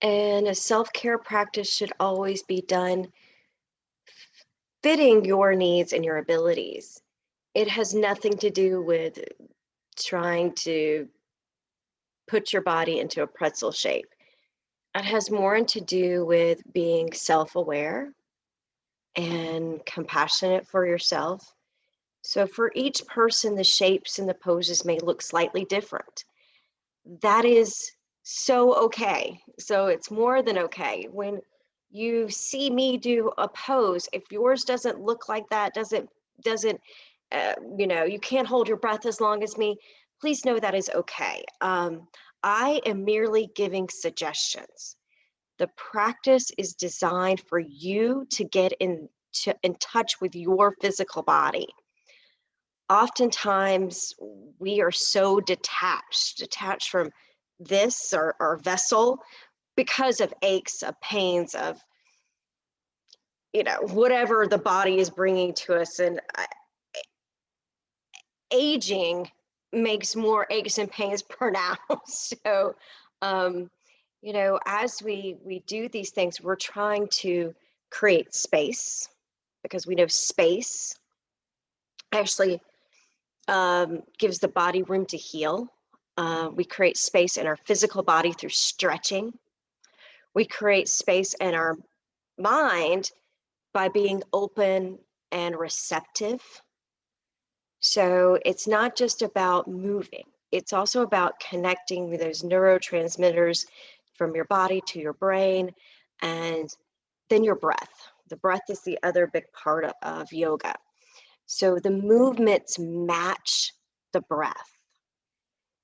And a self-care practice should always be done fitting your needs and your abilities. It has nothing to do with trying to put your body into a pretzel shape. It has more to do with being self-aware and compassionate for yourself. So for each person, the shapes and the poses may look slightly different. That is so okay. So it's more than okay. When you see me do a pose, if yours doesn't look like that, doesn't you can't hold your breath as long as me, please know that is okay. I am merely giving suggestions. The practice is designed for you to get in touch with your physical body. Oftentimes, we are so detached from this or our vessel because of aches, of pains, of whatever the body is bringing to us. And aging makes more aches and pains pronounced. So, um, as we do these things, we're trying to create space because we know space actually gives the body room to heal. We create space in our physical body through stretching. We create space in our mind by being open and receptive. So it's not just about moving, it's also about connecting with those neurotransmitters from your body to your brain, and then your breath. The breath is the other big part of yoga. So the movements match the breath.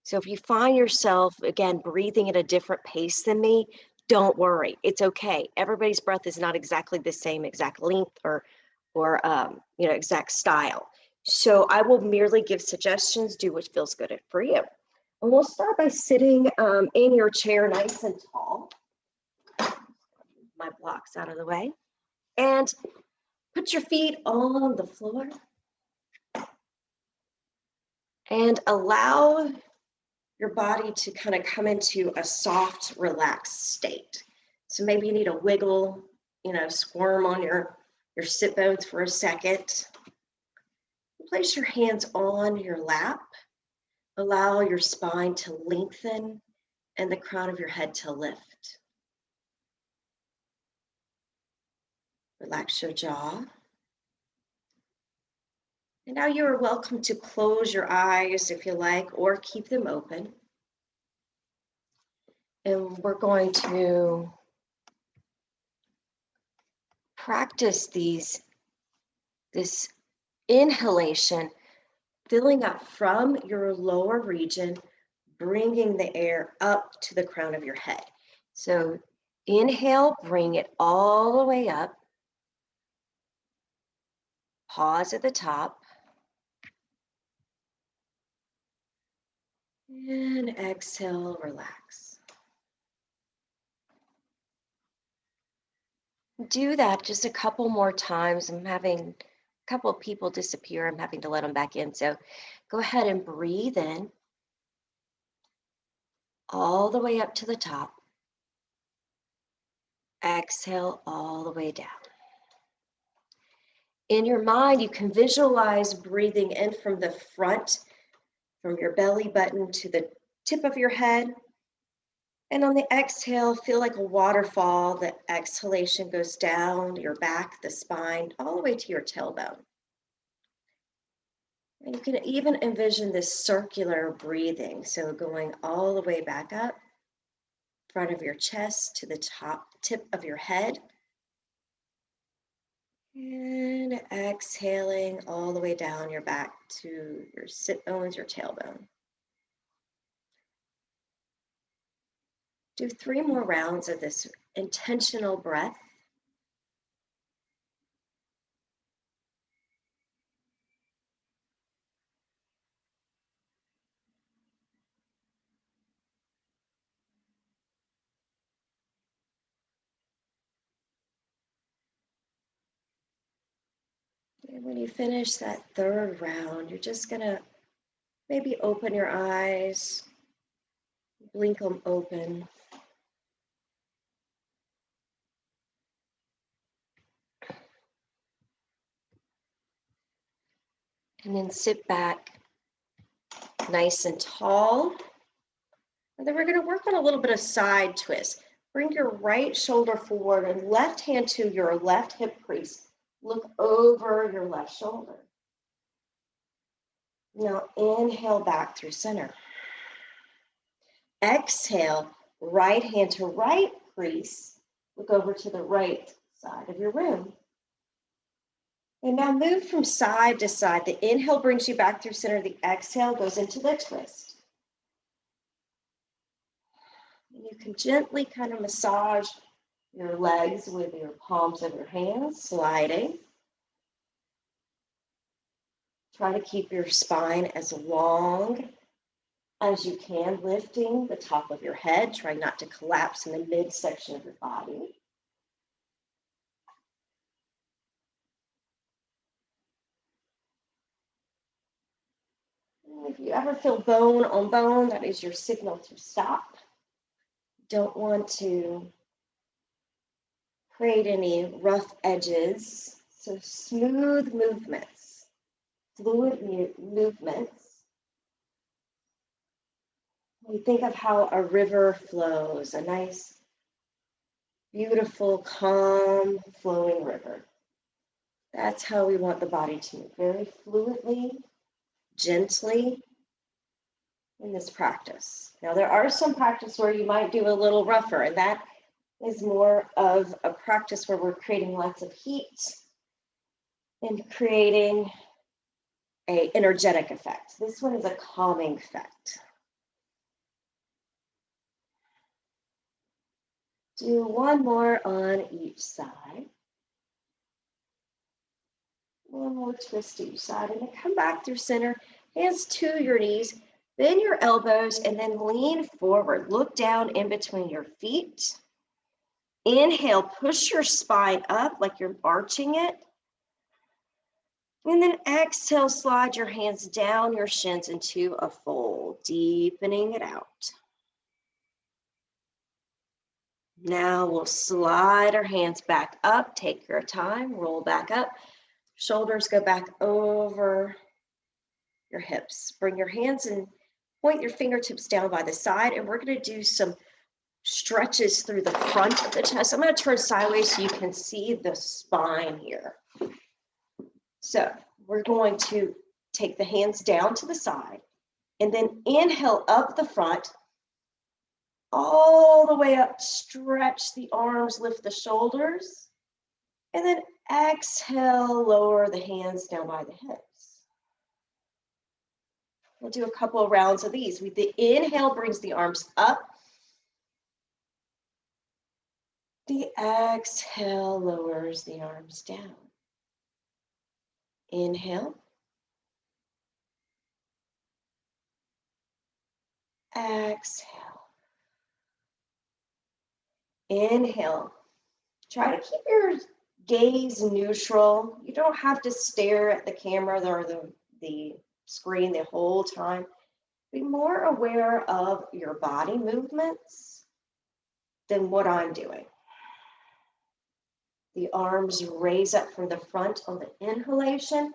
So if you find yourself, again, breathing at a different pace than me, don't worry. It's okay. Everybody's breath is not exactly the same exact length or exact style. So I will merely give suggestions, do what feels good for you. And we'll start by sitting in your chair nice and tall. My blocks out of the way. And put your feet on the floor. And allow your body to kind of come into a soft, relaxed state. So maybe you need a wiggle, squirm on your sit bones for a second. Place your hands on your lap. Allow your spine to lengthen and the crown of your head to lift. Relax your jaw. And now you are welcome to close your eyes if you like, or keep them open. And we're going to practice this inhalation, filling up from your lower region, bringing the air up to the crown of your head. So inhale, bring it all the way up. Pause at the top. And exhale, relax. Do that just a couple more times. I'm having a couple of people disappear. I'm having to let them back in. So go ahead and breathe in all the way up to the top. Exhale all the way down. In your mind, you can visualize breathing in from the front, from your belly button to the tip of your head. And on the exhale, feel like a waterfall. The exhalation goes down your back, the spine, all the way to your tailbone. And you can even envision this circular breathing. So going all the way back up, front of your chest to the tip of your head. And exhaling all the way down your back to your sit bones, your tailbone. Do 3 more rounds of this intentional breath. And when you finish that 3rd round, you're just gonna maybe open your eyes, blink them open. And then sit back nice and tall. And then we're going to work on a little bit of side twist. Bring your right shoulder forward and left hand to your left hip crease. Look over your left shoulder. Now inhale back through center. Exhale, right hand to right crease. Look over to the right side of your room. And now move from side to side. The inhale brings you back through center. The exhale goes into the twist. And you can gently kind of massage your legs with your palms of your hands, sliding. Try to keep your spine as long as you can, lifting the top of your head. Try not to collapse in the midsection of your body. And if you ever feel bone on bone, that is your signal to stop. Don't want to create any rough edges. So smooth movements, fluid movements. We think of how a river flows, a nice, beautiful, calm, flowing river. That's how we want the body to move, very fluidly, gently in this practice. Now, there are some practice where you might do a little rougher, and that is more of a practice where we're creating lots of heat and creating an energetic effect. This one is a calming effect. Do one more on each side. One more twist to each side, and then come back through center, hands to your knees, bend your elbows, and then lean forward. Look down in between your feet. Inhale, push your spine up like you're arching it. And then exhale, slide your hands down your shins into a fold, deepening it out. Now we'll slide our hands back up, take your time, roll back up. Shoulders go back over your hips. Bring your hands and point your fingertips down by the side, and we're going to do some stretches through the front of the chest. I'm going to turn sideways so you can see the spine here. So we're going to take the hands down to the side and then inhale up the front, all the way up, stretch the arms, lift the shoulders, and then exhale, lower the hands down by the hips. We'll do a couple of rounds of these. The inhale brings the arms up. The exhale lowers the arms down. Inhale. Exhale. Inhale. Try to keep your gaze neutral. You don't have to stare at the camera or the screen the whole time. Be more aware of your body movements than what I'm doing. The arms raise up from the front on the inhalation.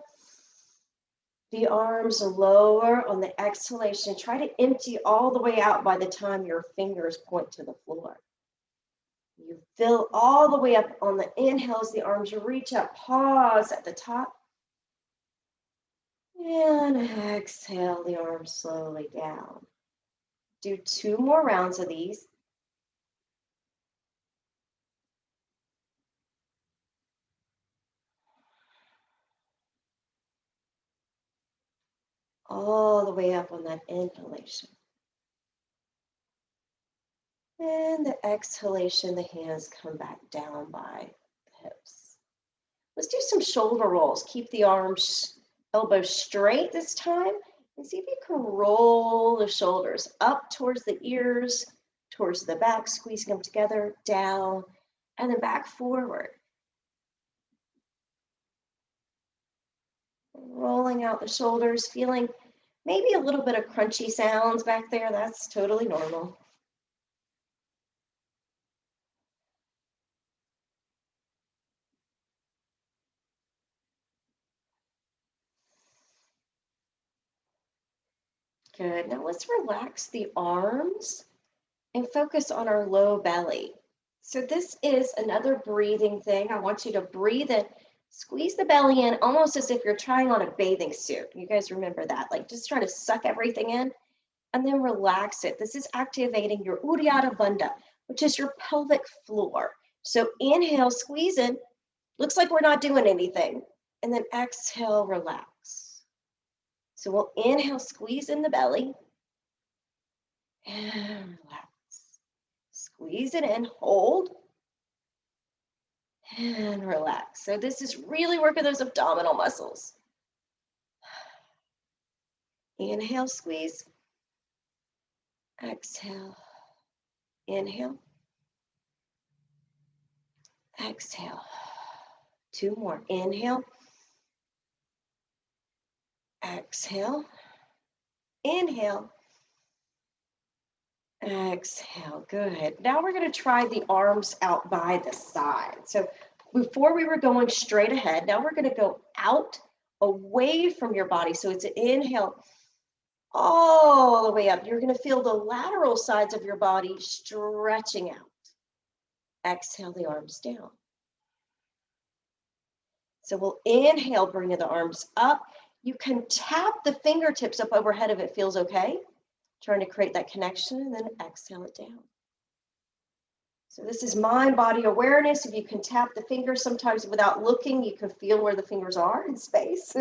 The arms lower on the exhalation. Try to empty all the way out by the time your fingers point to the floor. You fill all the way up on the inhales. The arms reach up. Pause at the top. And exhale the arms slowly down. Do 2 more rounds of these. All the way up on that inhalation. And the exhalation, the hands come back down by the hips. Let's do some shoulder rolls. Keep the arms, elbows straight this time. And see if you can roll the shoulders up towards the ears, towards the back, squeezing them together, down, and then back forward. Rolling out the shoulders, feeling maybe a little bit of crunchy sounds back there. That's totally normal. Good. Now let's relax the arms and focus on our low belly. So this is another breathing thing. I want you to breathe in, squeeze the belly in almost as if you're trying on a bathing suit. You guys remember that? Like just try to suck everything in and then relax it. This is activating your Uddiyana Bandha, which is your pelvic floor. So inhale, squeeze in. Looks like we're not doing anything. And then exhale, relax. So we'll inhale, squeeze in the belly and relax. Squeeze it in, hold, and relax. So this is really working those abdominal muscles. Inhale, squeeze. Exhale. Inhale. Exhale. Two more. Inhale. Exhale. Inhale. Exhale. Good. Now we're going to try the arms out by the side. So before we were going straight ahead, now we're going to go out away from your body. So it's an inhale all the way up. You're going to feel the lateral sides of your body stretching out. Exhale the arms down. So we'll inhale, bringing the arms up. You can tap the fingertips up overhead if it feels okay. Trying to create that connection, and then exhale it down. So this is mind-body awareness. If you can tap the fingers, sometimes without looking, you can feel where the fingers are in space.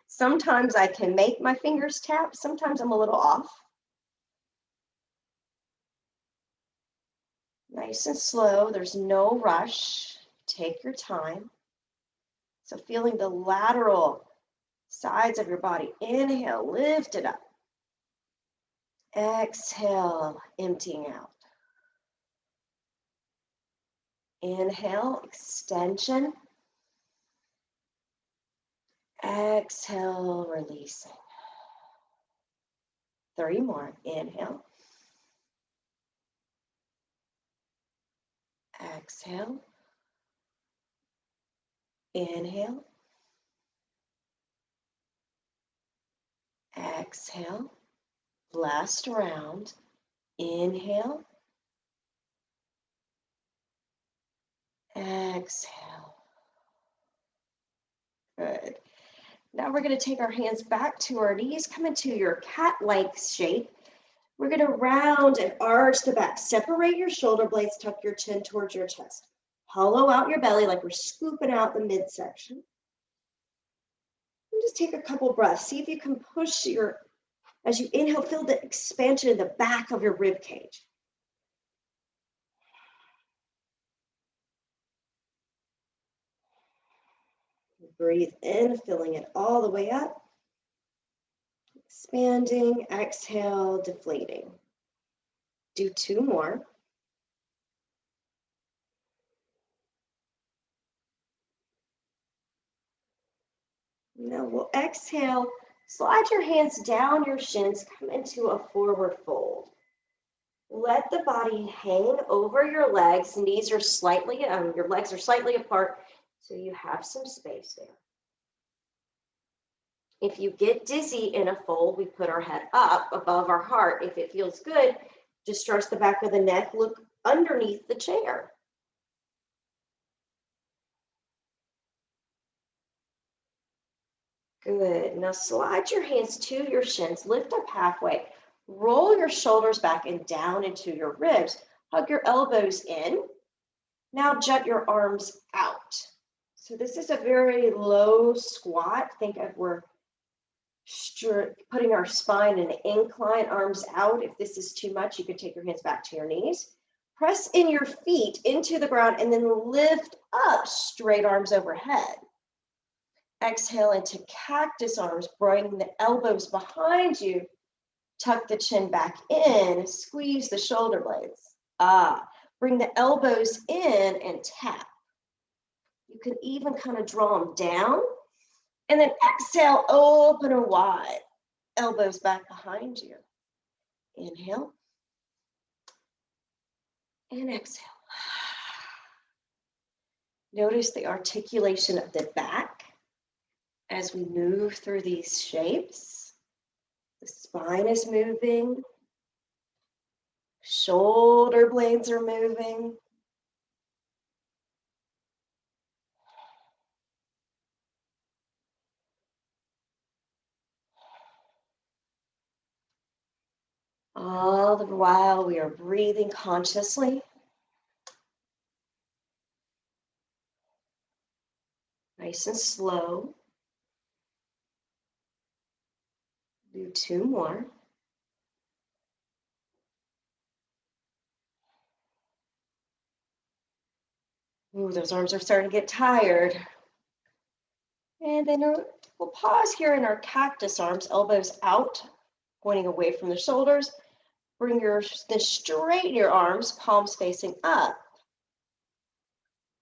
Sometimes I can make my fingers tap. Sometimes I'm a little off. Nice and slow. There's no rush. Take your time. So feeling the lateral sides of your body. Inhale, lift it up. Exhale, emptying out. Inhale, extension. Exhale, releasing. 3 more. Inhale. Exhale. Inhale. Exhale. Last round. Inhale. Exhale. Good. Now we're going to take our hands back to our knees, come into your cat-like shape. We're going to round and arch the back. Separate your shoulder blades, tuck your chin towards your chest. Hollow out your belly like we're scooping out the midsection. And just take a couple breaths. See if you can push as you inhale, feel the expansion in the back of your rib cage. Breathe in, filling it all the way up. Expanding, exhale, deflating. Do 2 more. Now we'll exhale, slide your hands down your shins, come into a forward fold. Let the body hang over your legs. Knees are slightly, your legs are slightly apart, so you have some space there. If you get dizzy in a fold, we put our head up above our heart. If it feels good, just stretch the back of the neck, look underneath the chair. Good. Now slide your hands to your shins, lift up halfway, roll your shoulders back and down into your ribs. Hug your elbows in. Now jut your arms out. So this is a very low squat. Think of we're putting our spine in an incline, arms out. If this is too much, you could take your hands back to your knees. Press in your feet into the ground and then lift up, straight arms overhead. Exhale into cactus arms, bring the elbows behind you. Tuck the chin back in, squeeze the shoulder blades. Bring the elbows in and tap. You can even kind of draw them down. And then exhale, open and wide. Elbows back behind you. Inhale. And exhale. Notice the articulation of the back as we move through these shapes. The spine is moving. Shoulder blades are moving. All the while we are breathing consciously. Nice and slow. Do 2 more. Ooh, those arms are starting to get tired. And then we'll pause here in our cactus arms, elbows out, pointing away from the shoulders. Then straighten your arms, palms facing up.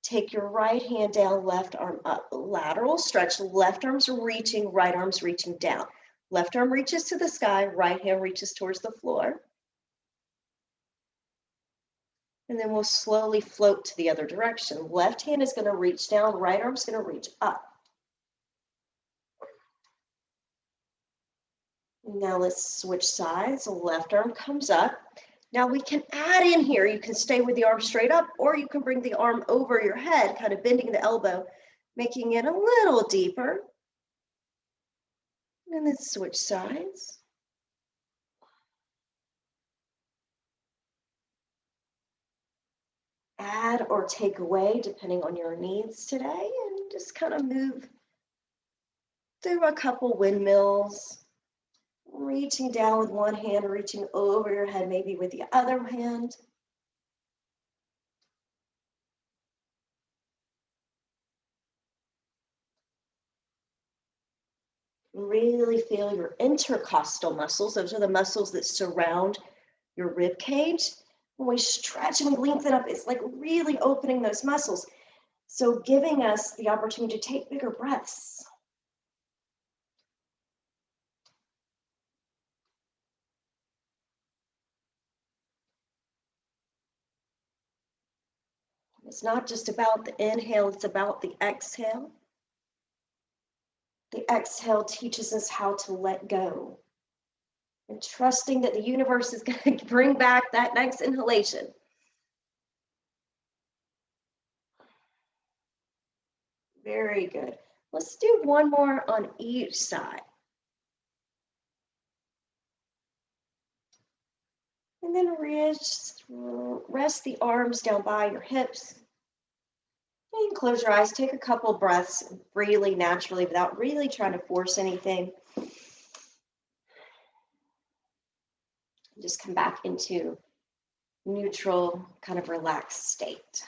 Take your right hand down, left arm up. Lateral stretch, left arm's reaching, right arm's reaching down. Left arm reaches to the sky, right hand reaches towards the floor. And then we'll slowly float to the other direction. Left hand is going to reach down, right arm's going to reach up. Now let's switch sides. Left arm comes up. Now we can add in here. You can stay with the arm straight up, or you can bring the arm over your head, kind of bending the elbow, making it a little deeper. And then switch sides. Add or take away depending on your needs today, and just kind of move through a couple windmills, reaching down with one hand, reaching over your head, maybe with the other hand. Really feel your intercostal muscles. Those are the muscles that surround your rib cage. When we stretch and we lengthen up, it's like really opening those muscles. So giving us the opportunity to take bigger breaths. It's not just about the inhale, it's about the exhale. The exhale teaches us how to let go and trusting that the universe is going to bring back that next inhalation. Very good. Let's do one more on each side. And then rest the arms down by your hips. And close your eyes, take a couple breaths freely, naturally, without really trying to force anything. Just come back into neutral, kind of relaxed state.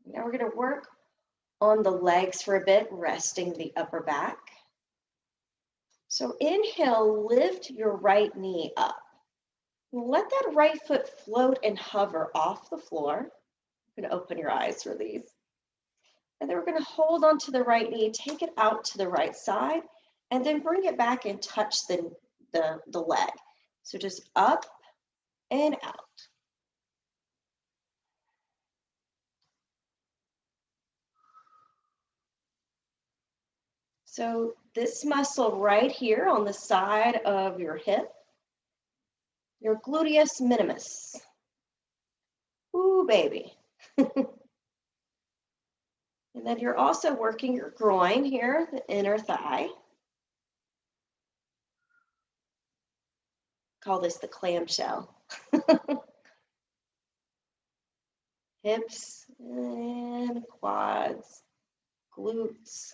Now we're going to work on the legs for a bit, resting the upper back. So inhale, lift your right knee up. Let that right foot float and hover off the floor. You're going to open your eyes for these. And then we're going to hold onto the right knee, take it out to the right side, and then bring it back and touch the leg. So just up and out. So this muscle right here on the side of your hip, your gluteus minimus. Ooh, baby. And then you're also working your groin here, the inner thigh. Call this the clamshell. Hips and quads, glutes.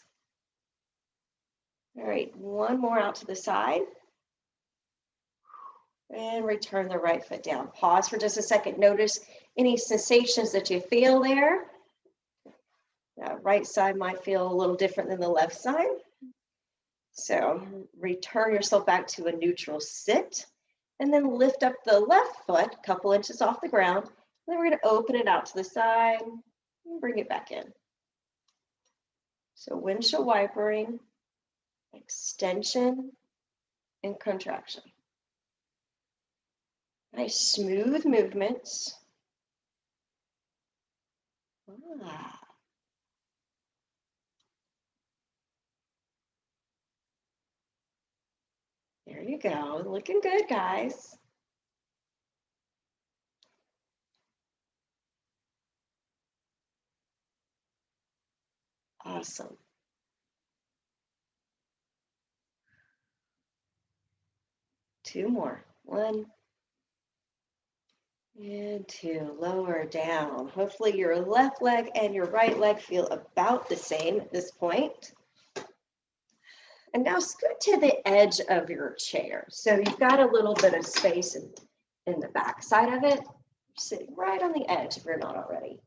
All right, one more out to the side. And return the right foot down. Pause for just a second. Notice any sensations that you feel there. That right side might feel a little different than the left side. So return yourself back to a neutral sit. And then lift up the left foot a couple inches off the ground. And then we're going to open it out to the side and bring it back in. So windshield wipering, extension, and contraction. Nice smooth movements. There you go. Looking good, guys. Awesome. Two more. One and two. Lower down. Hopefully your left leg and your right leg feel about the same at this point. And now scoot to the edge of your chair. So you've got a little bit of space in the back side of it. Sitting right on the edge if you're not already.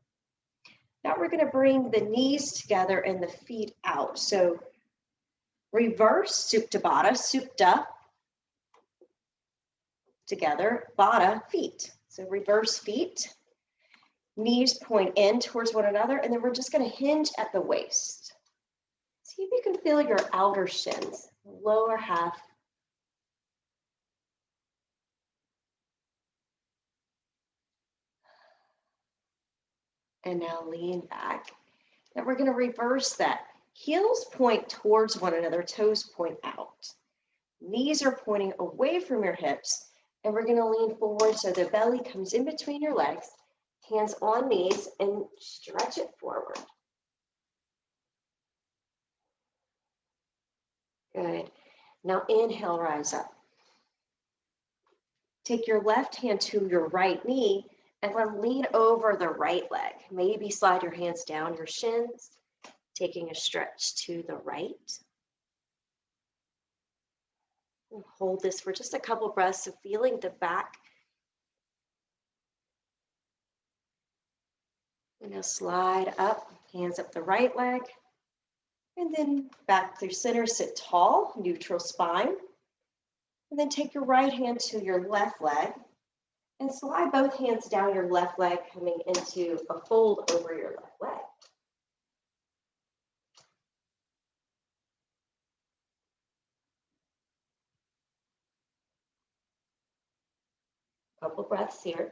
Now we're going to bring the knees together and the feet out. So reverse Supta Baddha, Supta together, Baddha feet. So reverse feet, knees point in towards one another, and then we're just going to hinge at the waist. See if you can feel your outer shins, lower half. And now lean back. Now we're going to reverse that. Heels point towards one another, toes point out. Knees are pointing away from your hips, and we're going to lean forward so the belly comes in between your legs, hands on knees, and stretch it forward. Good. Now inhale, rise up. Take your left hand to your right knee and then lean over the right leg. Maybe slide your hands down your shins, taking a stretch to the right. And hold this for just a couple breaths of feeling the back. And now slide up, hands up the right leg. And then back through center, sit tall, neutral spine. And then take your right hand to your left leg and slide both hands down your left leg, coming into a fold over your left leg. Couple breaths here.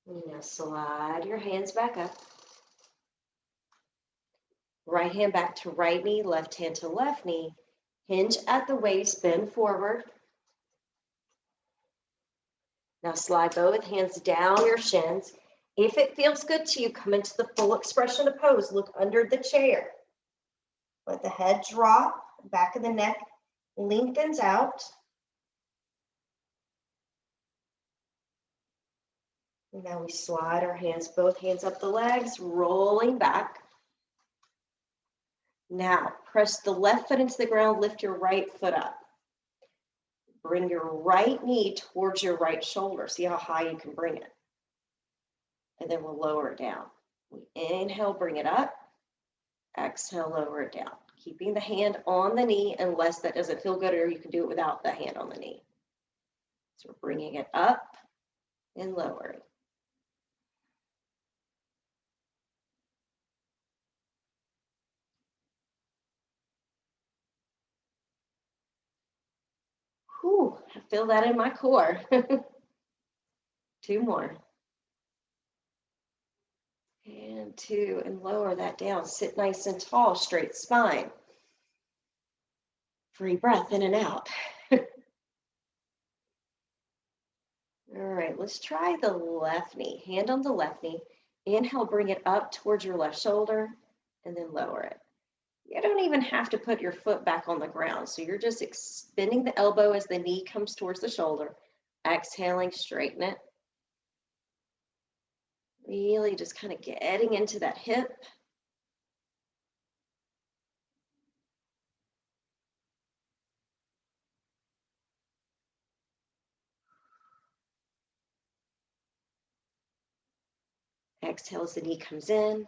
And now slide your hands back up. Right hand back to right knee, left hand to left knee. Hinge at the waist, bend forward. Now slide both hands down your shins. If it feels good to you, come into the full expression of pose. Look under the chair. Let the head drop, back of the neck lengthens out. And now we slide our hands, both hands up the legs, rolling back. Now, press the left foot into the ground, lift your right foot up. Bring your right knee towards your right shoulder. See how high you can bring it. And then we'll lower it down. We inhale, bring it up. Exhale, lower it down. Keeping the hand on the knee unless that doesn't feel good, or you can do it without the hand on the knee. So we're bringing it up and lowering. Whew, I feel that in my core. Two more. And two, and lower that down. Sit nice and tall, straight spine. Free breath in and out. All right, let's try the left knee. Hand on the left knee. Inhale, bring it up towards your left shoulder, and then lower it. You don't even have to put your foot back on the ground. So you're just extending the elbow as the knee comes towards the shoulder. Exhaling, straighten it. Really just kind of getting into that hip. Exhale as the knee comes in.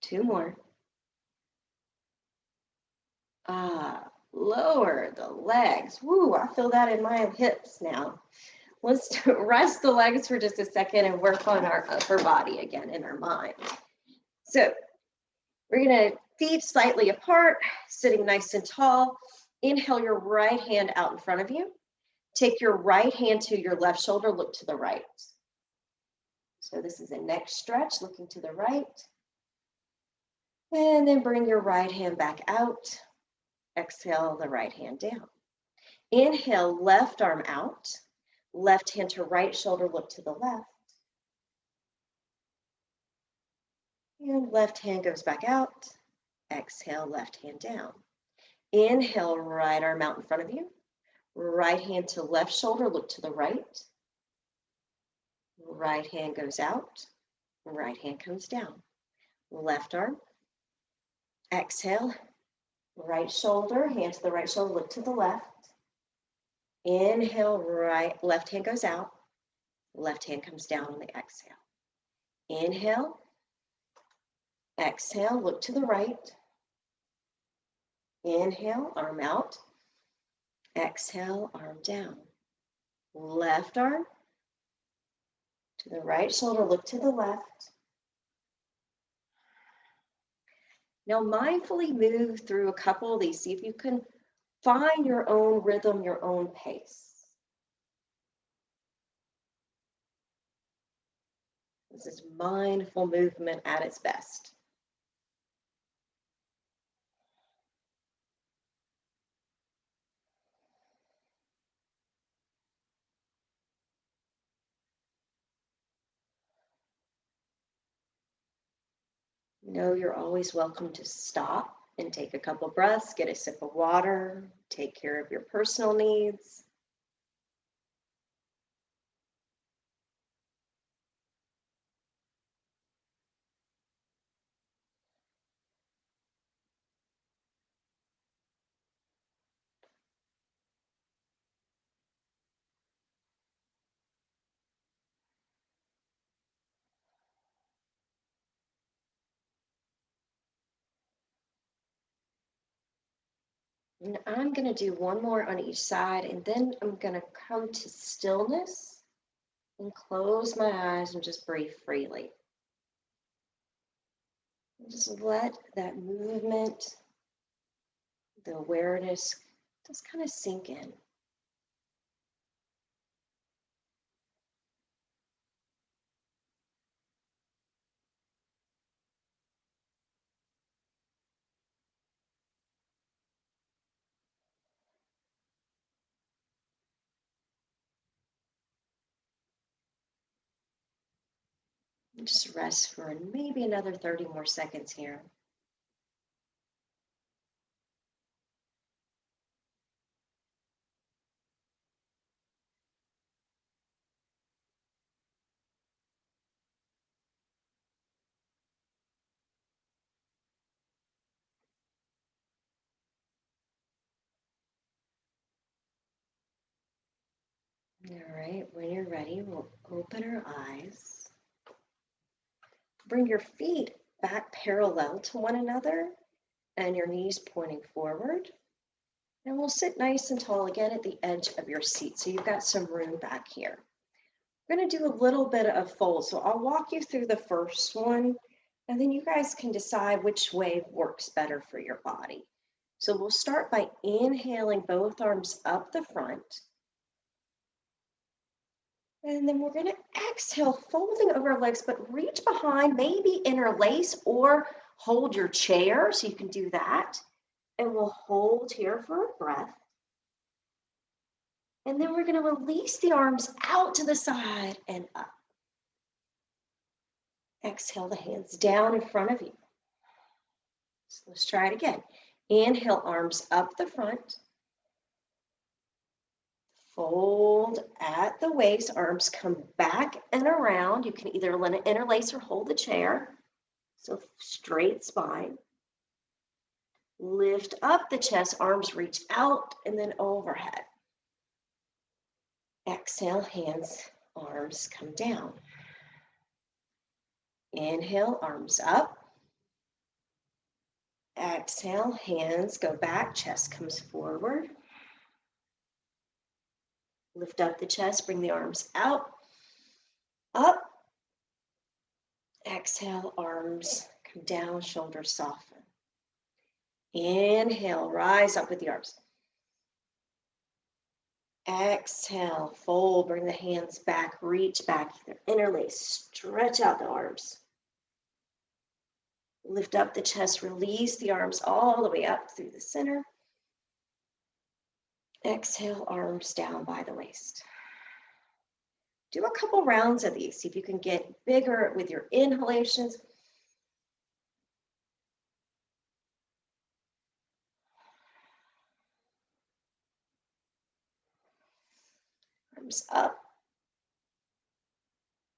Two more. Lower the legs. Woo, I feel that in my hips now. Let's rest the legs for just a second and work on our upper body again in our mind. So we're going to feet slightly apart, sitting nice and tall. Inhale your right hand out in front of you. Take your right hand to your left shoulder, look to the right. So this is a neck stretch, looking to the right. And then bring your right hand back out. Exhale the right hand down. Inhale, left arm out. Left hand to right shoulder, look to the left. And left hand goes back out. Exhale, left hand down. Inhale, right arm out in front of you. Right hand to left shoulder, look to the right. Right hand goes out. Right hand comes down. Left arm. Exhale. Right shoulder, hand to the right shoulder, look to the left. Inhale, right, left hand goes out. Left hand comes down on the exhale. Inhale. Exhale, look to the right. Inhale, arm out. Exhale, arm down. Left arm to the right shoulder, look to the left. Now mindfully move through a couple of these. See if you can find your own rhythm, your own pace. This is mindful movement at its best. Know you're always welcome to stop and take a couple breaths, get a sip of water, take care of your personal needs. And I'm going to do one more on each side, and then I'm going to come to stillness and close my eyes and just breathe freely. And just let that movement, the awareness, just kind of sink in. And just rest for maybe another 30 more seconds here. All right, when you're ready, we'll open our eyes. Bring your feet back parallel to one another and your knees pointing forward. And we'll sit nice and tall again at the edge of your seat. So you've got some room back here. We're going to do a little bit of fold. So I'll walk you through the first one, and then you guys can decide which way works better for your body. So we'll start by inhaling both arms up the front. And then we're going to exhale, folding over our legs, but reach behind, maybe interlace or hold your chair. So you can do that. And we'll hold here for a breath. And then we're going to release the arms out to the side and up. Exhale the hands down in front of you. So let's try it again. Inhale, arms up the front. Fold at the waist, arms come back and around. You can either let it interlace or hold the chair. So straight spine. Lift up the chest, arms reach out and then overhead. Exhale, hands, arms come down. Inhale, arms up. Exhale, hands go back, chest comes forward. Lift up the chest, bring the arms out, up. Exhale, arms come down, shoulders soften. Inhale, rise up with the arms. Exhale, fold, bring the hands back, reach back, interlace, stretch out the arms. Lift up the chest, release the arms all the way up through the center. Exhale, arms down by the waist. Do a couple rounds of these. See if you can get bigger with your inhalations. Arms up,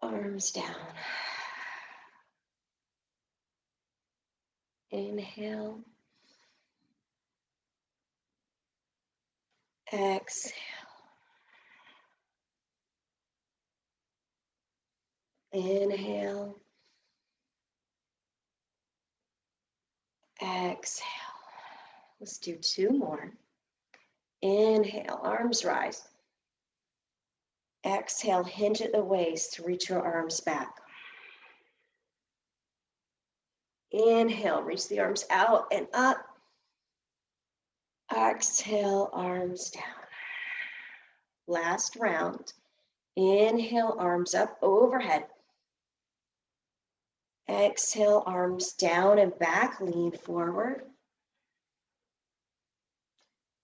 arms down. Inhale. Exhale. Inhale. Exhale. Let's do two more. Inhale, arms rise. Exhale, hinge at the waist to reach your arms back. Inhale, reach the arms out and up. Exhale, arms down. Last round. Inhale, arms up overhead. Exhale, arms down and back, lean forward.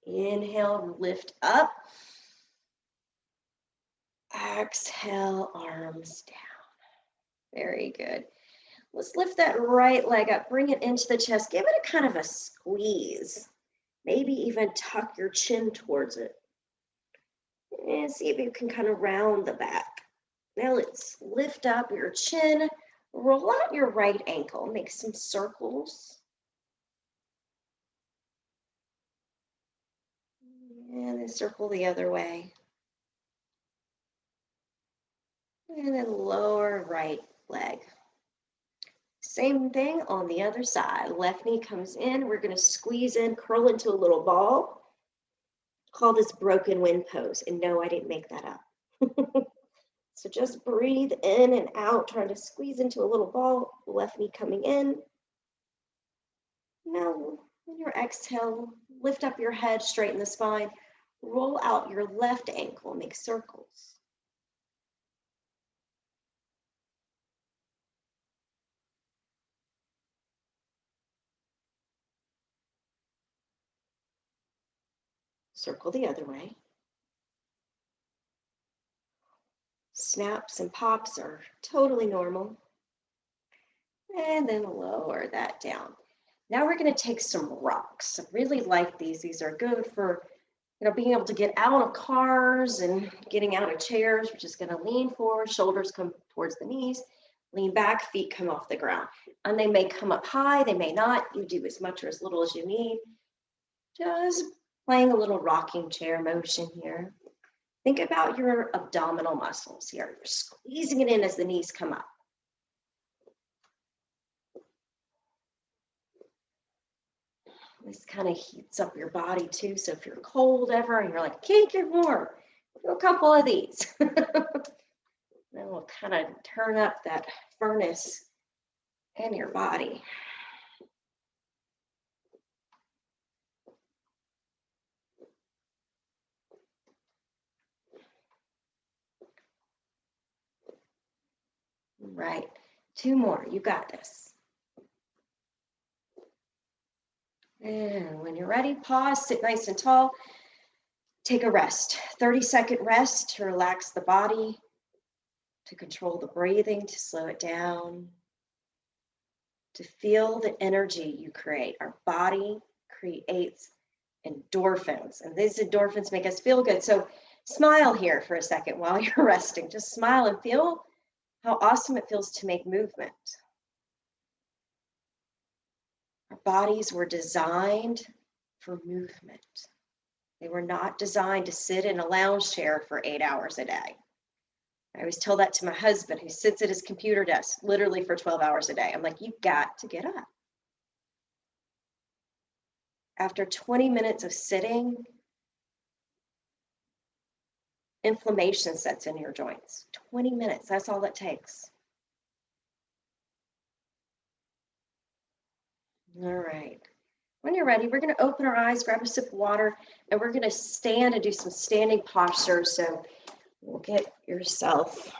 Inhale, lift up. Exhale, arms down. Very good. Let's lift that right leg up, bring it into the chest, give it a kind of a squeeze. Maybe even tuck your chin towards it. And see if you can kind of round the back. Now let's lift up your chin, roll out your right ankle, make some circles. And then circle the other way. And then lower right leg. Same thing on the other side. Left knee comes in. We're going to squeeze in, curl into a little ball. Call this broken wind pose. And no, I didn't make that up. So just breathe in and out, trying to squeeze into a little ball. Left knee coming in. Now, when you exhale, lift up your head, straighten the spine. Roll out your left ankle, make circles. Circle the other way. Snaps and pops are totally normal. And then lower that down. Now we're going to take some rocks. I really like these. These are good for, being able to get out of cars and getting out of chairs. We're just going to lean forward, shoulders come towards the knees, lean back, feet come off the ground. And they may come up high, they may not. You do as much or as little as you need. Just playing a little rocking chair motion here. Think about your abdominal muscles here. You're squeezing it in as the knees come up. This kind of heats up your body too. So if you're cold ever and you're like, can't get warm, do a couple of these. Then we'll kind of turn up that furnace in your body. Right, two more, you got this. And when you're ready, pause, sit nice and tall. Take a rest, 30-second rest to relax the body, to control the breathing, to slow it down, to feel the energy you create. Our body creates endorphins, and these endorphins make us feel good. So smile here for a second while you're resting. Just smile and feel how awesome it feels to make movement. Our bodies were designed for movement. They were not designed to sit in a lounge chair for 8 hours a day. I always tell that to my husband, who sits at his computer desk literally for 12 hours a day. I'm like, you've got to get up. After 20 minutes of sitting, inflammation sets in your joints. 20 minutes, that's all it takes. All right. When you're ready, we're going to open our eyes, grab a sip of water, and we're going to stand and do some standing posture. So we'll get yourself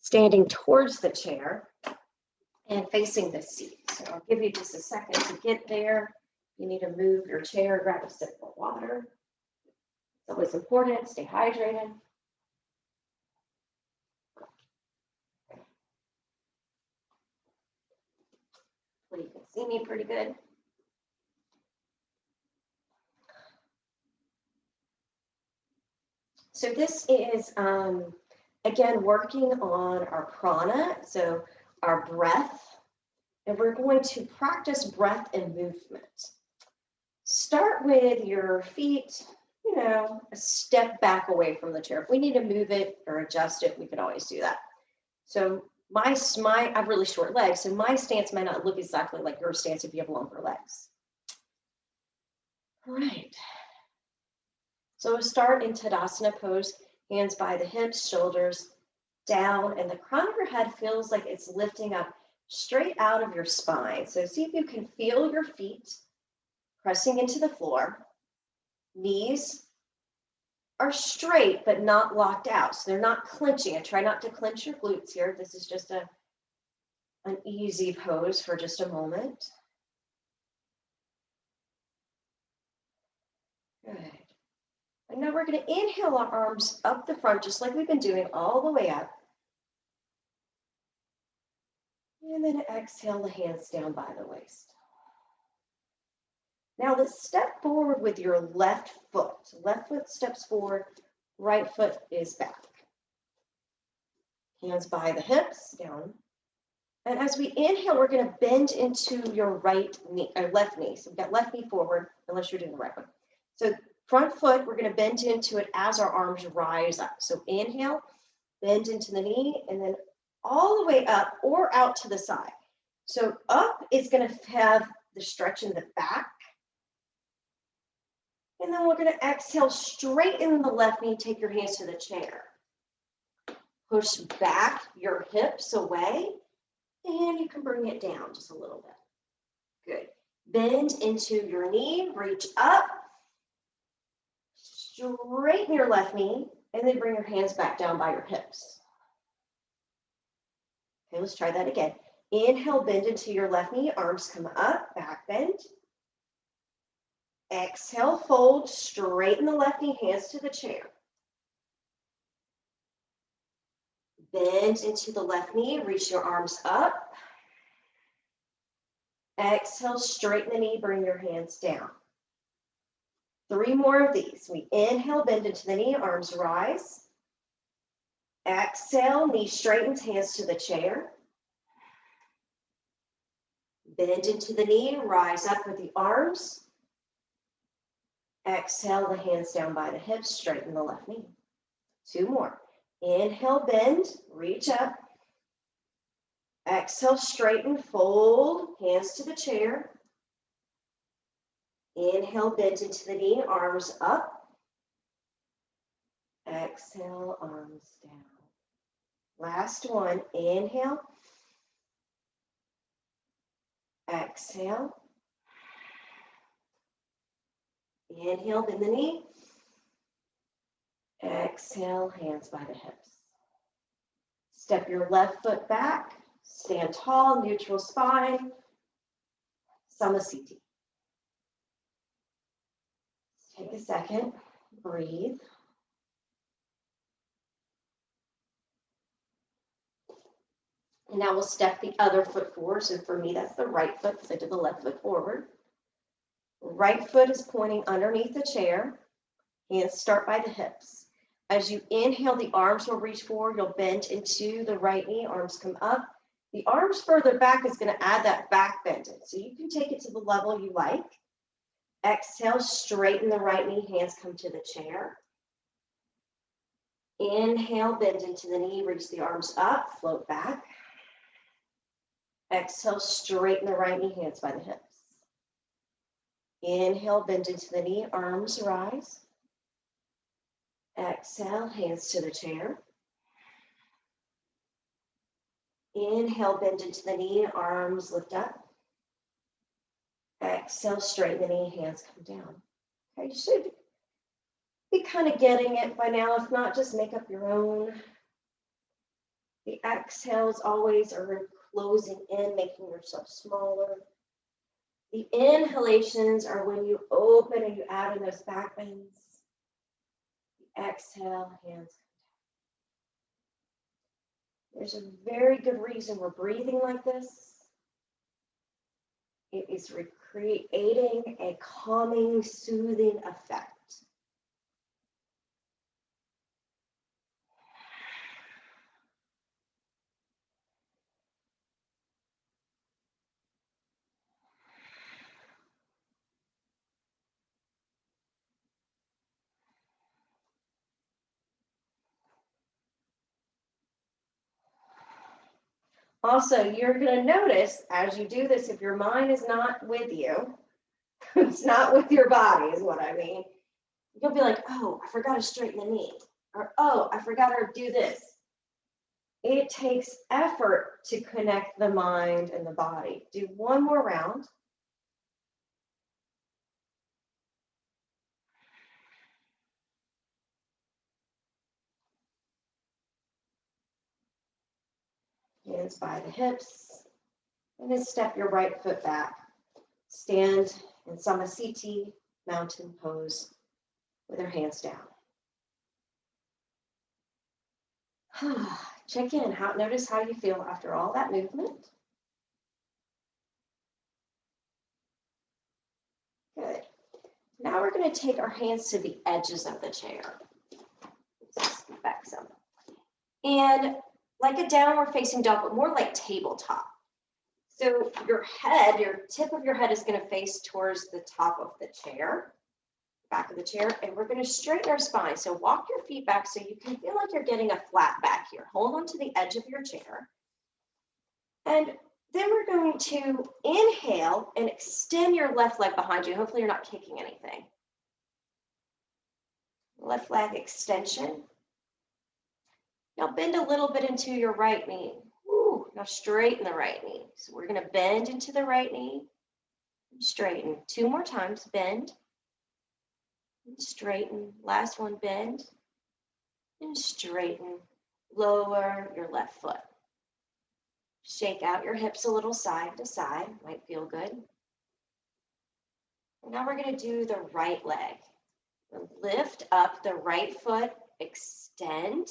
standing towards the chair and facing the seat. So I'll give you just a second to get there. You need to move your chair, grab a sip of water. It's always important, stay hydrated. Hopefully you can see me pretty good. So this is, again, working on our prana, so our breath, and we're going to practice breath and movement. Start with your feet, a step back away from the chair. If we need to move it or adjust it, we can always do that. So I have really short legs, so my stance might not look exactly like your stance if you have longer legs. All right. So we'll start in Tadasana Pose, hands by the hips, shoulders down, and the crown of your head feels like it's lifting up straight out of your spine. So see if you can feel your feet pressing into the floor. Knees are straight, but not locked out. So they're not clenching. I try not to clench your glutes here. This is just an easy pose for just a moment. Good. And now we're going to inhale our arms up the front, just like we've been doing all the way up. And then exhale the hands down by the waist. Now let's step forward with your left foot. Left foot steps forward, right foot is back. Hands by the hips, down. And as we inhale, we're going to bend into your right knee, or left knee. So we've got left knee forward, unless you're doing the right one. So front foot, we're going to bend into it as our arms rise up. So inhale, bend into the knee, and then all the way up or out to the side. So up is going to have the stretch in the back. And then we're going to exhale, straighten the left knee, take your hands to the chair. Push back your hips away, and you can bring it down just a little bit. Good. Bend into your knee, reach up, straighten your left knee, and then bring your hands back down by your hips. Okay, let's try that again. Inhale, bend into your left knee, arms come up, back bend. Exhale, fold, straighten the left knee, hands to the chair. Bend into the left knee, reach your arms up. Exhale, straighten the knee, bring your hands down. 3 more of these. We inhale, bend into the knee, arms rise. Exhale, knee straightens, hands to the chair. Bend into the knee, rise up with the arms. Exhale, the hands down by the hips, straighten the left knee. 2 more. Inhale, bend, reach up. Exhale, straighten, fold, hands to the chair. Inhale, bend into the knee, arms up. Exhale, arms down. Last one, inhale. Exhale. Inhale, bend the knee. Exhale, hands by the hips. Step your left foot back. Stand tall, neutral spine. Samasthiti. Take a second, breathe. And now we'll step the other foot forward. So for me, that's the right foot because I did the left foot forward. Right foot is pointing underneath the chair. Hands start by the hips. As you inhale, the arms will reach forward. You'll bend into the right knee. Arms come up. The arms further back is going to add that back bend in. So you can take it to the level you like. Exhale, straighten the right knee. Hands come to the chair. Inhale, bend into the knee. Reach the arms up. Float back. Exhale, straighten the right knee. Hands by the hips. Inhale, bend into the knee. Arms rise. Exhale, hands to the chair. Inhale, bend into the knee, arms lift up. Exhale, straighten the knee, hands come down. Okay, you should be kind of getting it by now. If not, just make up your own. The exhales always are closing in, making yourself smaller. The inhalations are when you open and you add in those back bends. The exhale, hands. There's a very good reason we're breathing like this. It is recreating a calming, soothing effect. Also, you're going to notice as you do this, if your mind is not with you, it's not with your body is what I mean. You'll be like, oh, I forgot to straighten the knee. Or, oh, I forgot to do this. It takes effort to connect the mind and the body. Do one more round. Hands by the hips. And then step your right foot back. Stand in Samasthiti, mountain pose with your hands down. Check in. Notice how you feel after all that movement. Good. Now we're going to take our hands to the edges of the chair. Back some. And like a downward facing dog, but more like tabletop. So your head, your tip of your head is going to face towards the top of the chair, back of the chair, and we're going to straighten our spine. So walk your feet back so you can feel like you're getting a flat back here. Hold on to the edge of your chair. And then we're going to inhale and extend your left leg behind you. Hopefully you're not kicking anything. Left leg extension. Now bend a little bit into your right knee. Ooh, now straighten the right knee. So we're going to bend into the right knee. Straighten. 2 more times. Bend. And straighten. Last one. Bend. And straighten. Lower your left foot. Shake out your hips a little side to side. Might feel good. And now we're going to do the right leg. Lift up the right foot. Extend.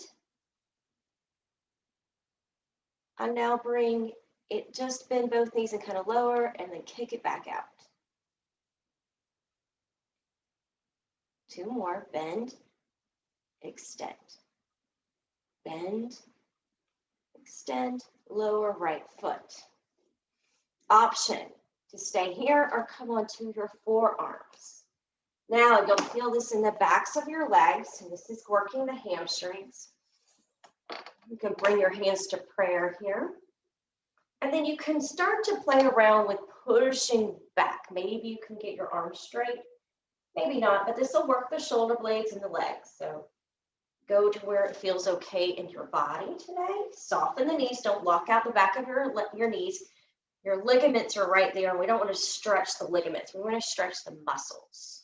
And now bring it, just bend both knees and kind of lower, and then kick it back out. 2 more. Bend, extend. Bend, extend, lower right foot. Option to stay here or come onto your forearms. Now you'll feel this in the backs of your legs, and this is working the hamstrings. You can bring your hands to prayer here. And then you can start to play around with pushing back. Maybe you can get your arms straight, maybe not, but this will work the shoulder blades and the legs. So go to where it feels okay in your body today. Soften the knees. Don't lock out the back of your knees. Your ligaments are right there, and we don't want to stretch the ligaments. We want to stretch the muscles.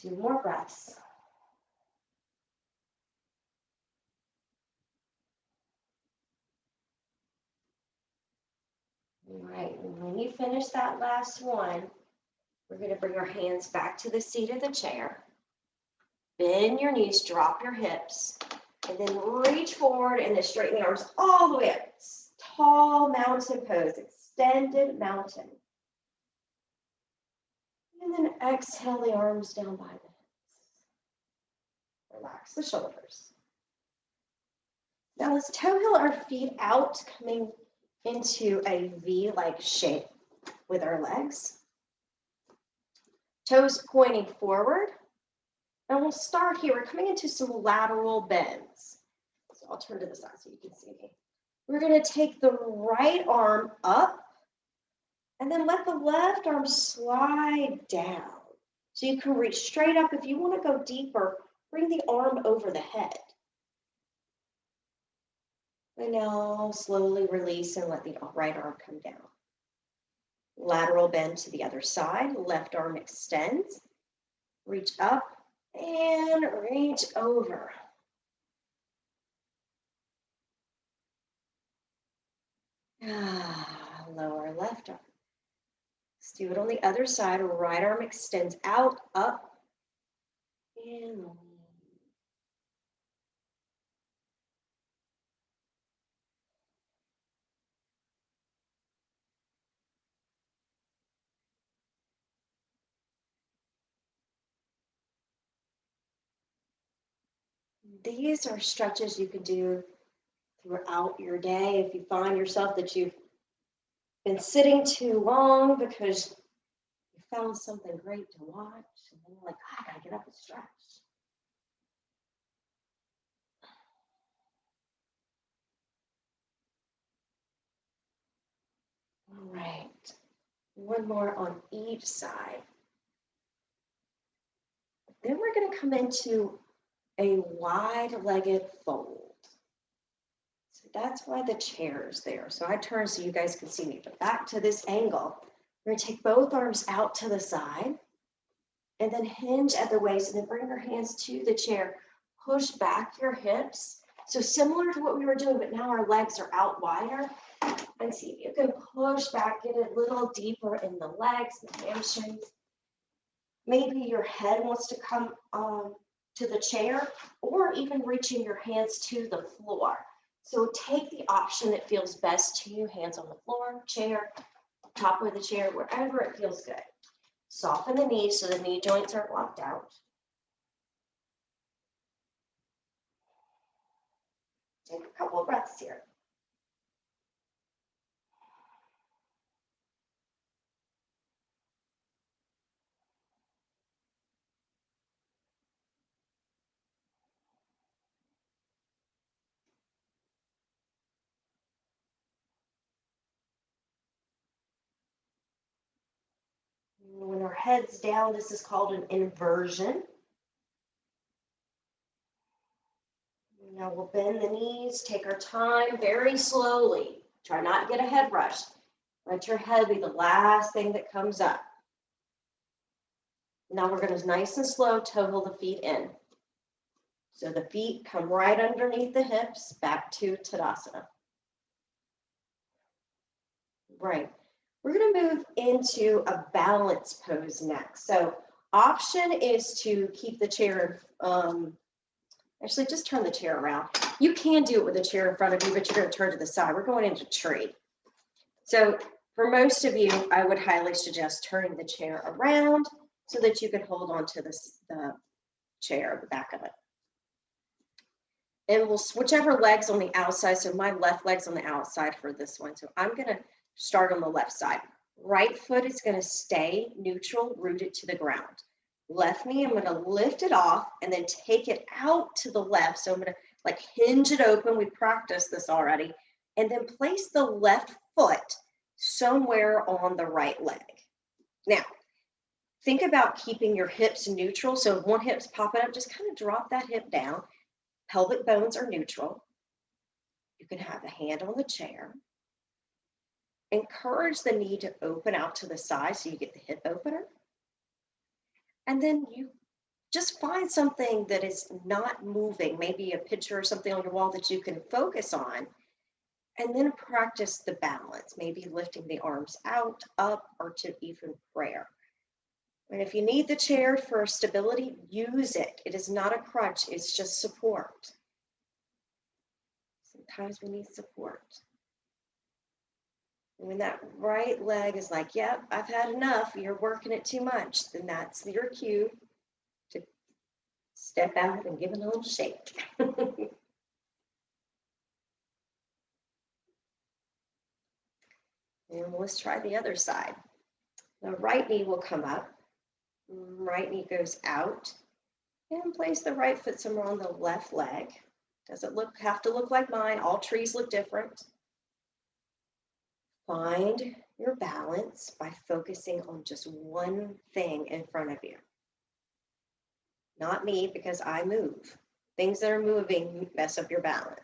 Two more breaths. All right, and when you finish that last one, we're going to bring our hands back to the seat of the chair. Bend your knees, drop your hips, and then reach forward and then straighten the arms all the way up. Tall mountain pose, extended mountain. And then exhale the arms down by the hips. Relax the shoulders. Now let's toe heel our feet out, coming into a V-like shape with our legs. Toes pointing forward. And we'll start here. We're coming into some lateral bends. So I'll turn to the side so you can see me. We're going to take the right arm up And then let the left arm slide down. So you can reach straight up. If you want to go deeper, bring the arm over the head. And now slowly release and let the right arm come down. Lateral bend to the other side. Left arm extends. Reach up and reach over. Lower left arm. Let's do it on the other side. Right arm extends out, up, and these are stretches you can do throughout your day. If you find yourself that you've been sitting too long because you found something great to watch, and then you're like, I gotta get up and stretch. All right, one more on each side. Then we're gonna come into a wide-legged fold. So that's why the chair is there. So I turn so you guys can see me, but back to this angle. We're gonna take both arms out to the side and then hinge at the waist and then bring your hands to the chair. Push back your hips. So similar to what we were doing, but now our legs are out wider. And see if you can push back, get a little deeper in the legs, the hamstrings. Maybe your head wants to come to the chair or even reaching your hands to the floor. So take the option that feels best to you, hands on the floor, chair, top of the chair, wherever it feels good. Soften the knees so the knee joints aren't locked out. Take a couple of breaths here. When our head's down, this is called an inversion. Now we'll bend the knees, take our time very slowly. Try not to get a head rush. Let your head be the last thing that comes up. Now we're going to nice and slow toe the feet in. So the feet come right underneath the hips, back to Tadasana. Right. We're going to move into a balance pose next. So option is to keep the chair, actually just turn the chair around. You can do it with a chair in front of you, but you're going to turn to the side. We're going into tree. So for most of you, I would highly suggest turning the chair around so that you can hold on to the chair, the back of it. And we'll whichever leg's on the outside. So my left leg's on the outside for this one. So I'm going to start on the left side. Right foot is going to stay neutral, rooted to the ground. Left knee, I'm going to lift it off and then take it out to the left. So I'm going to like hinge it open. We practiced this already. And then place the left foot somewhere on the right leg. Now, think about keeping your hips neutral. So if one hip's popping up, just kind of drop that hip down. Pelvic bones are neutral. You can have a hand on the chair. Encourage the knee to open out to the side so you get the hip opener. And then you just find something that is not moving, maybe a picture or something on your wall that you can focus on. And then practice the balance, maybe lifting the arms out, up, or to even prayer. And if you need the chair for stability, use it. It is not a crutch, it's just support. Sometimes we need support. And when that right leg is like, yep, I've had enough, you're working it too much, then that's your cue to step out and give it a little shake. And let's try the other side. The right knee will come up. Right knee goes out. And place the right foot somewhere on the left leg. Doesn't have to look like mine. All trees look different. Find your balance by focusing on just one thing in front of you. Not me, because I move. Things that are moving mess up your balance.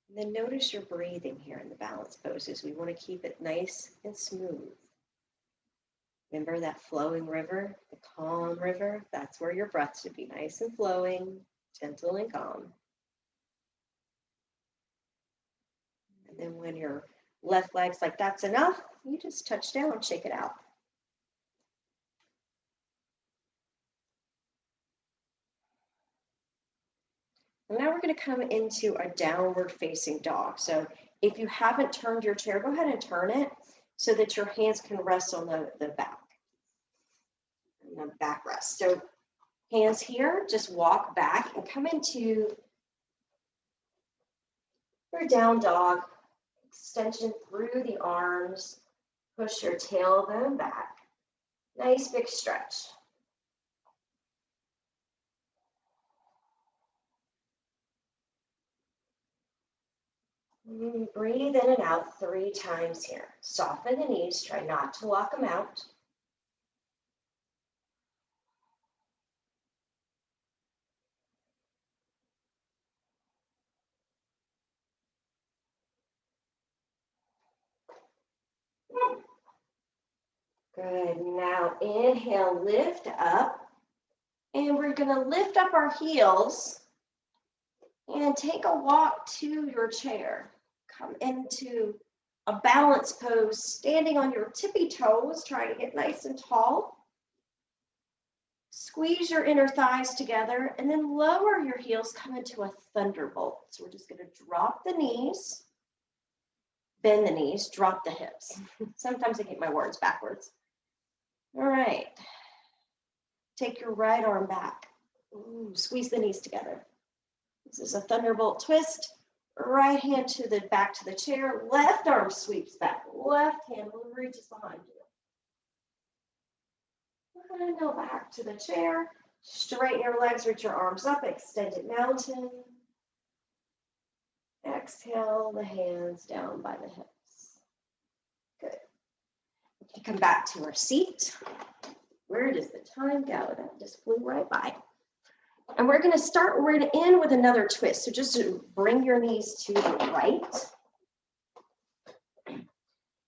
And then notice your breathing here in the balance poses. We want to keep it nice and smooth. Remember that flowing river, the calm river? That's where your breath should be nice and flowing, gentle and calm. And then when your left leg's like, that's enough, you just touch down, shake it out. And now we're going to come into a downward facing dog. So if you haven't turned your chair, go ahead and turn it so that your hands can rest on the back. And the back rest. So hands here, just walk back and come into your down dog. Extension through the arms. Push your tailbone back. Nice big stretch. Breathe in and out 3 times here. Soften the knees. Try not to lock them out. Good. Now inhale, lift up. And we're going to lift up our heels and take a walk to your chair. Come into a balance pose, standing on your tippy toes, trying to get nice and tall. Squeeze your inner thighs together and then lower your heels, come into a thunderbolt. So we're just going to drop the knees, bend the knees, drop the hips. Sometimes I get my words backwards. All right. Take your right arm back. Ooh, squeeze the knees together. This is a thunderbolt twist. Right hand to the back to the chair. Left arm sweeps back. Left hand reaches behind you. And go back to the chair. Straighten your legs, reach your arms up. Extended mountain. Exhale the hands down by the hips. Good. We come back to our seat. Where does the time go? That just flew right by. And we're going to end with another twist. So just bring your knees to the right.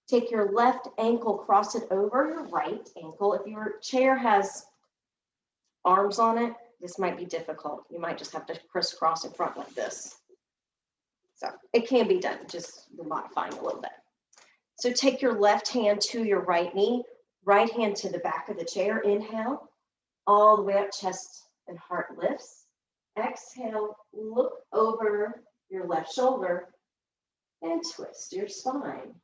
Take your left ankle, cross it over your right ankle. If your chair has arms on it, this might be difficult. You might just have to crisscross in front like this. So it can be done, just modifying a little bit. So take your left hand to your right knee, right hand to the back of the chair. Inhale, all the way up, chest and heart lifts. Exhale, look over your left shoulder and twist your spine.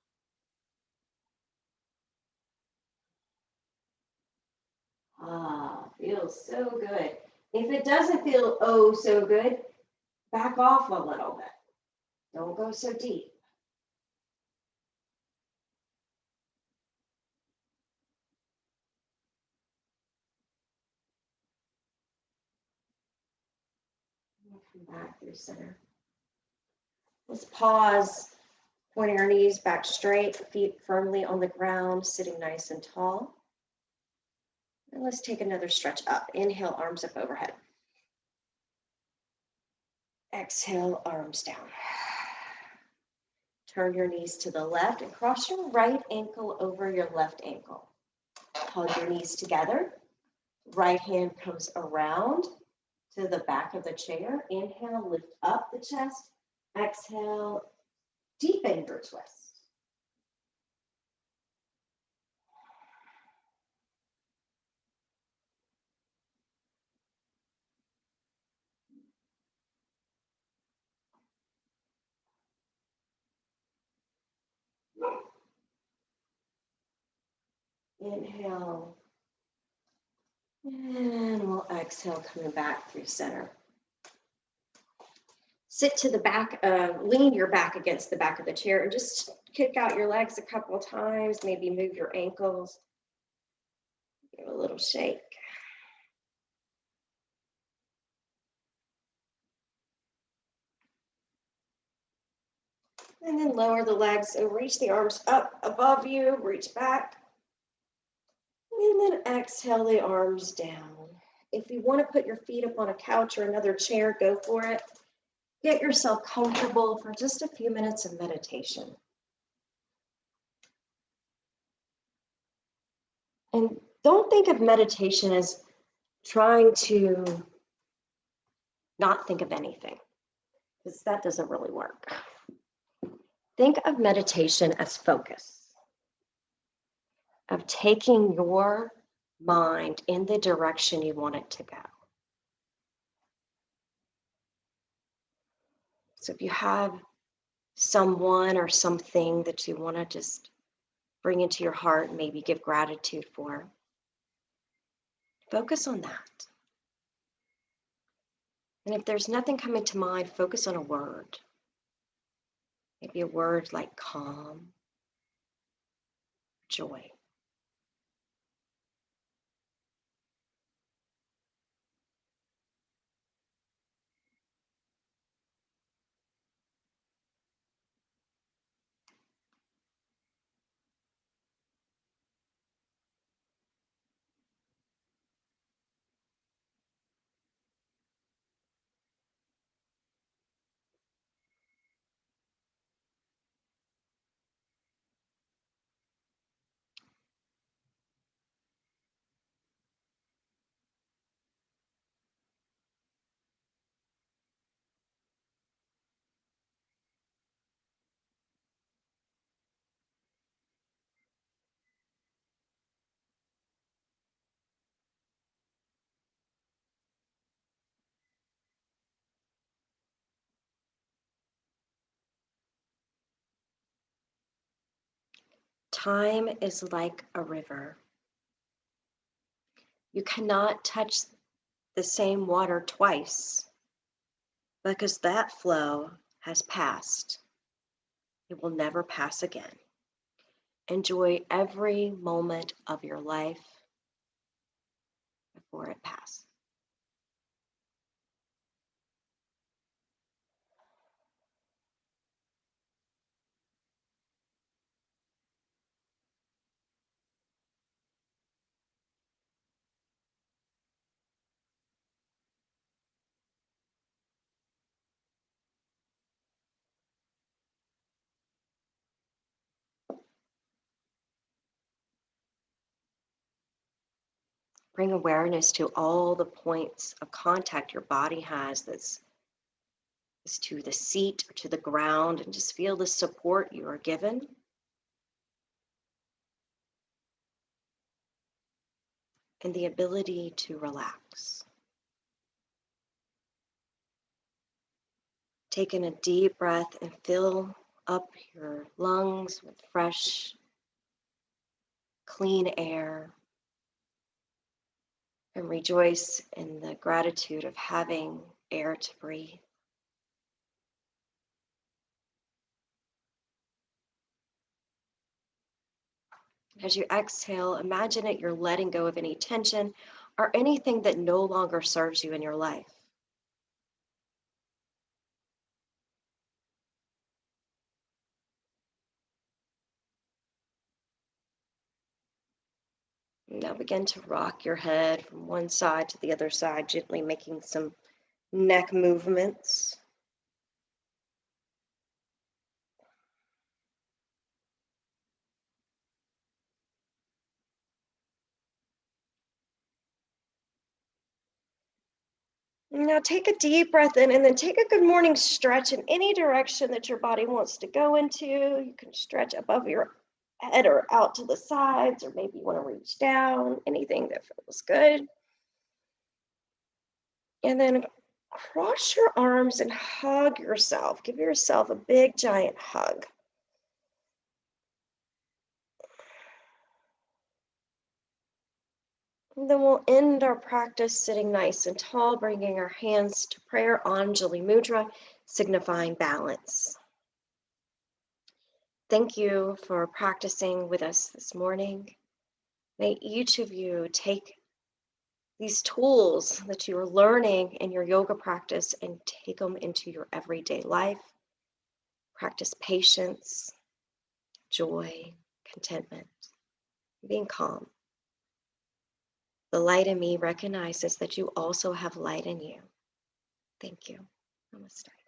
Feels so good. If it doesn't feel oh so good, back off a little bit. Don't go so deep. Come back through center. Let's pause, pointing our knees back straight, feet firmly on the ground, sitting nice and tall. And let's take another stretch up. Inhale, arms up overhead. Exhale, arms down. Turn your knees to the left and cross your right ankle over your left ankle. Hug your knees together. Right hand comes around to the back of the chair. Inhale, lift up the chest. Exhale, deepen your twist. Inhale. And we'll exhale, coming back through center. Sit to the back, lean your back against the back of the chair and just kick out your legs a couple of times, maybe move your ankles. Give a little shake. And then lower the legs and reach the arms up above you, reach back. And then exhale the arms down. If you want to put your feet up on a couch or another chair, go for it. Get yourself comfortable for just a few minutes of meditation. And don't think of meditation as trying to not think of anything, because that doesn't really work. Think of meditation as focus, of taking your mind in the direction you want it to go. So if you have someone or something that you want to just bring into your heart and maybe give gratitude for, focus on that. And if there's nothing coming to mind, focus on a word. Maybe a word like calm, joy. Time is like a river. You cannot touch the same water twice because that flow has passed. It will never pass again. Enjoy every moment of your life before it passes. Bring awareness to all the points of contact your body has that's to the seat or to the ground, and just feel the support you are given. And the ability to relax. Take in a deep breath and fill up your lungs with fresh, clean air. And rejoice in the gratitude of having air to breathe. As you exhale, imagine that you're letting go of any tension or anything that no longer serves you in your life. Now begin to rock your head from one side to the other side, gently making some neck movements. Now take a deep breath in and then take a good morning stretch in any direction that your body wants to go into. You can stretch above your head or out to the sides, or maybe you want to reach down, anything that feels good. And then cross your arms and hug yourself. Give yourself a big, giant hug. And then we'll end our practice sitting nice and tall, bringing our hands to prayer, Anjali Mudra, signifying balance. Thank you for practicing with us this morning. May each of you take these tools that you are learning in your yoga practice and take them into your everyday life. Practice patience, joy, contentment, being calm. The light in me recognizes that you also have light in you. Thank you. Namaste.